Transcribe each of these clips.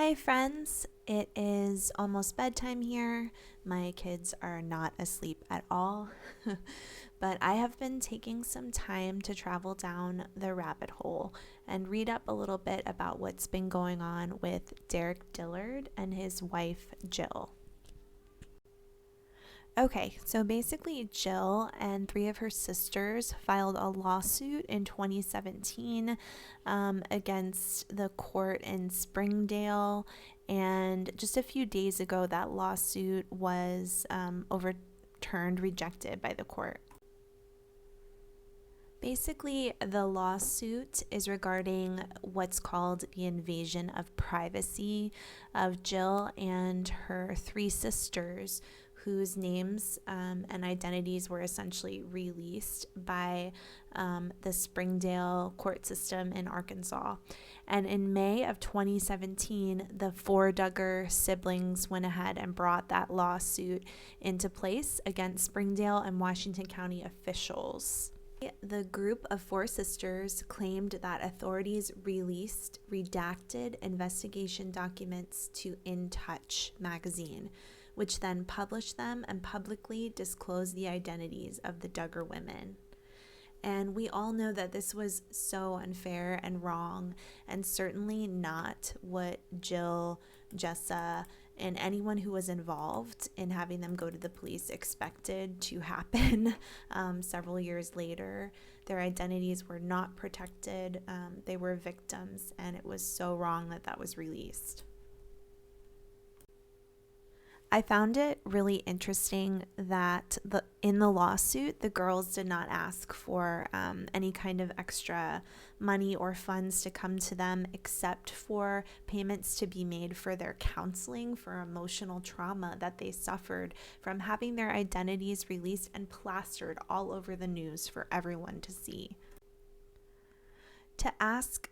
Hi friends, it is almost bedtime here. My kids are not asleep at all, but I have been taking some time to travel down the rabbit hole and read up a little bit about what's been going on with Derick Dilliard and his wife Jill. Okay, so basically, Jill and three of her sisters filed a lawsuit in 2017 against the court in Springdale. And just a few days ago, that lawsuit was overturned, rejected by the court. Basically, the lawsuit is regarding what's called the invasion of privacy of Jill and her three sisters, whose names and identities were essentially released by the Springdale court system in Arkansas. And in May of 2017, the four Duggar siblings went ahead and brought that lawsuit into place against Springdale and Washington County officials. The group of four sisters claimed that authorities released redacted investigation documents to In Touch magazine, which then published them and publicly disclosed the identities of the Duggar women. And we all know that this was so unfair and wrong, and certainly not what Jill, Jessa, and anyone who was involved in having them go to the police expected to happen several years later. Their identities were not protected. They were victims, and it was so wrong that that was released. I found it really interesting that in the lawsuit, the girls did not ask for any kind of extra money or funds to come to them, except for payments to be made for their counseling for emotional trauma that they suffered from having their identities released and plastered all over the news for everyone to see. To ask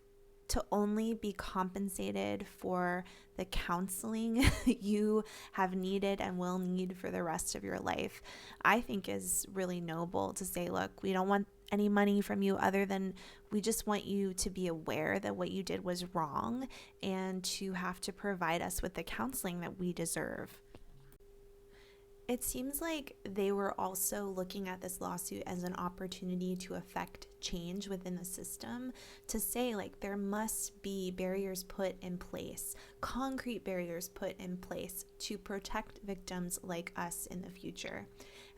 to only be compensated for the counseling you have needed and will need for the rest of your life, I think is really noble. To say, look, we don't want any money from you other than we just want you to be aware that what you did was wrong and to have to provide us with the counseling that we deserve. It seems like they were also looking at this lawsuit as an opportunity to affect change within the system, to say, like, there must be barriers put in place, concrete barriers put in place to protect victims like us in the future.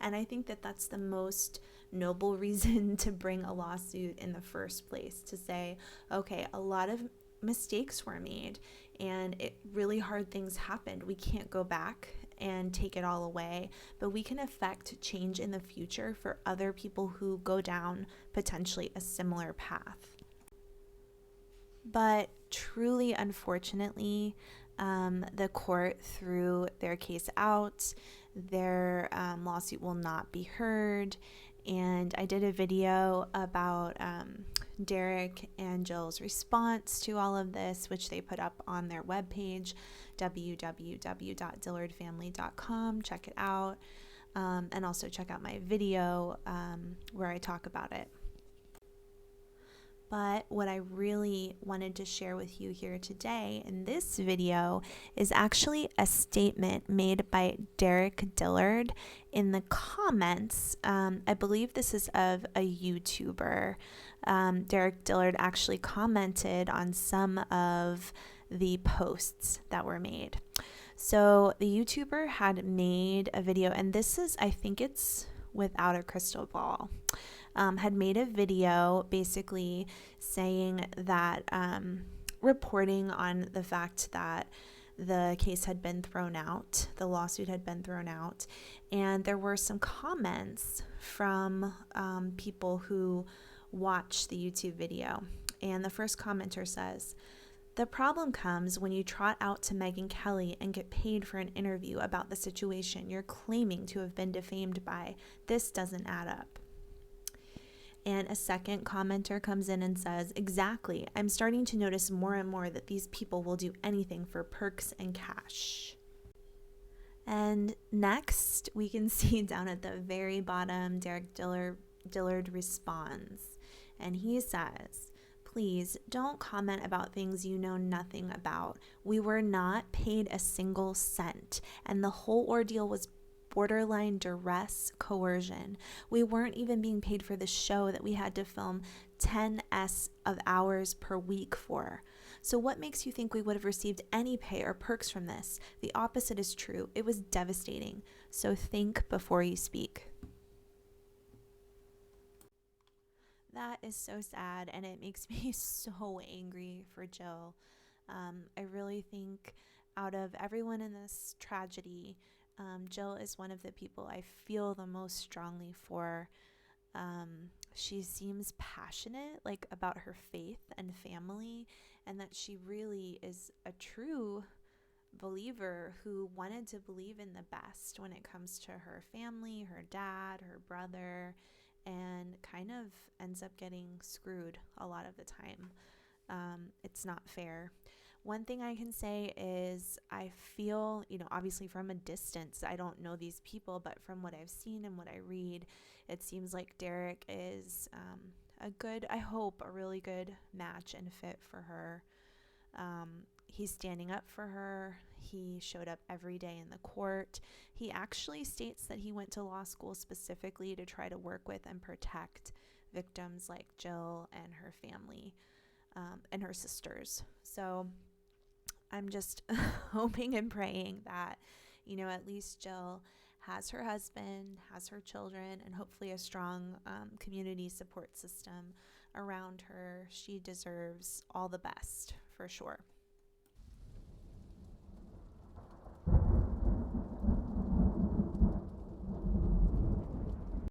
And I think that that's the most noble reason to bring a lawsuit in the first place, to say, okay, a lot of mistakes were made and really hard things happened. We can't go back and take it all away, but we can affect change in the future for other people who go down potentially a similar path. But truly, unfortunately, the court threw their case out. Their lawsuit will not be heard. And I did a video about Derick and Jill's response to all of this, which they put up on their webpage, www.dillardfamily.com. Check it out. And also check out my video where I talk about it. But what I really wanted to share with you here today in this video is actually a statement made by Derick Dilliard in the comments. I believe this is of a YouTuber. Derick Dilliard actually commented on some of the posts that were made. So the YouTuber had made a video, and this is, I think it's without a crystal ball. Had made a video basically saying that, reporting on the fact that the case had been thrown out, the lawsuit had been thrown out, and there were some comments from people who watched the YouTube video. And the first commenter says, "The problem comes when you trot out to Megyn Kelly and get paid for an interview about the situation you're claiming to have been defamed by. This doesn't add up." And a second commenter comes in and says, "Exactly. I'm starting to notice more and more that these people will do anything for perks and cash." And next, we can see down at the very bottom, Derick Dilliard responds. And he says, please don't comment about things you know nothing about. We were not paid a single cent, and the whole ordeal was borderline duress coercion. We weren't even being paid for the show that we had to film 10s of hours per week for. So what makes you think we would have received any pay or perks from this? The opposite is true. It was devastating. So think before you speak. That is so sad, and it makes me so angry for Jill. I really think out of everyone in this tragedy, Jill is one of the people I feel the most strongly for. She seems passionate, like about her faith and family, and that she really is a true believer who wanted to believe in the best when it comes to her family, her dad, her brother, and kind of ends up getting screwed a lot of the time. It's not fair. One thing I can say is I feel, obviously from a distance, I don't know these people, but from what I've seen and what I read, it seems like Derick is I hope, a really good match and fit for her. He's standing up for her. He showed up every day in the court. He actually states that he went to law school specifically to try to work with and protect victims like Jill and her family, and her sisters. So I'm just hoping and praying that, at least Jill has her husband, has her children, and hopefully a strong community support system around her. She deserves all the best, for sure.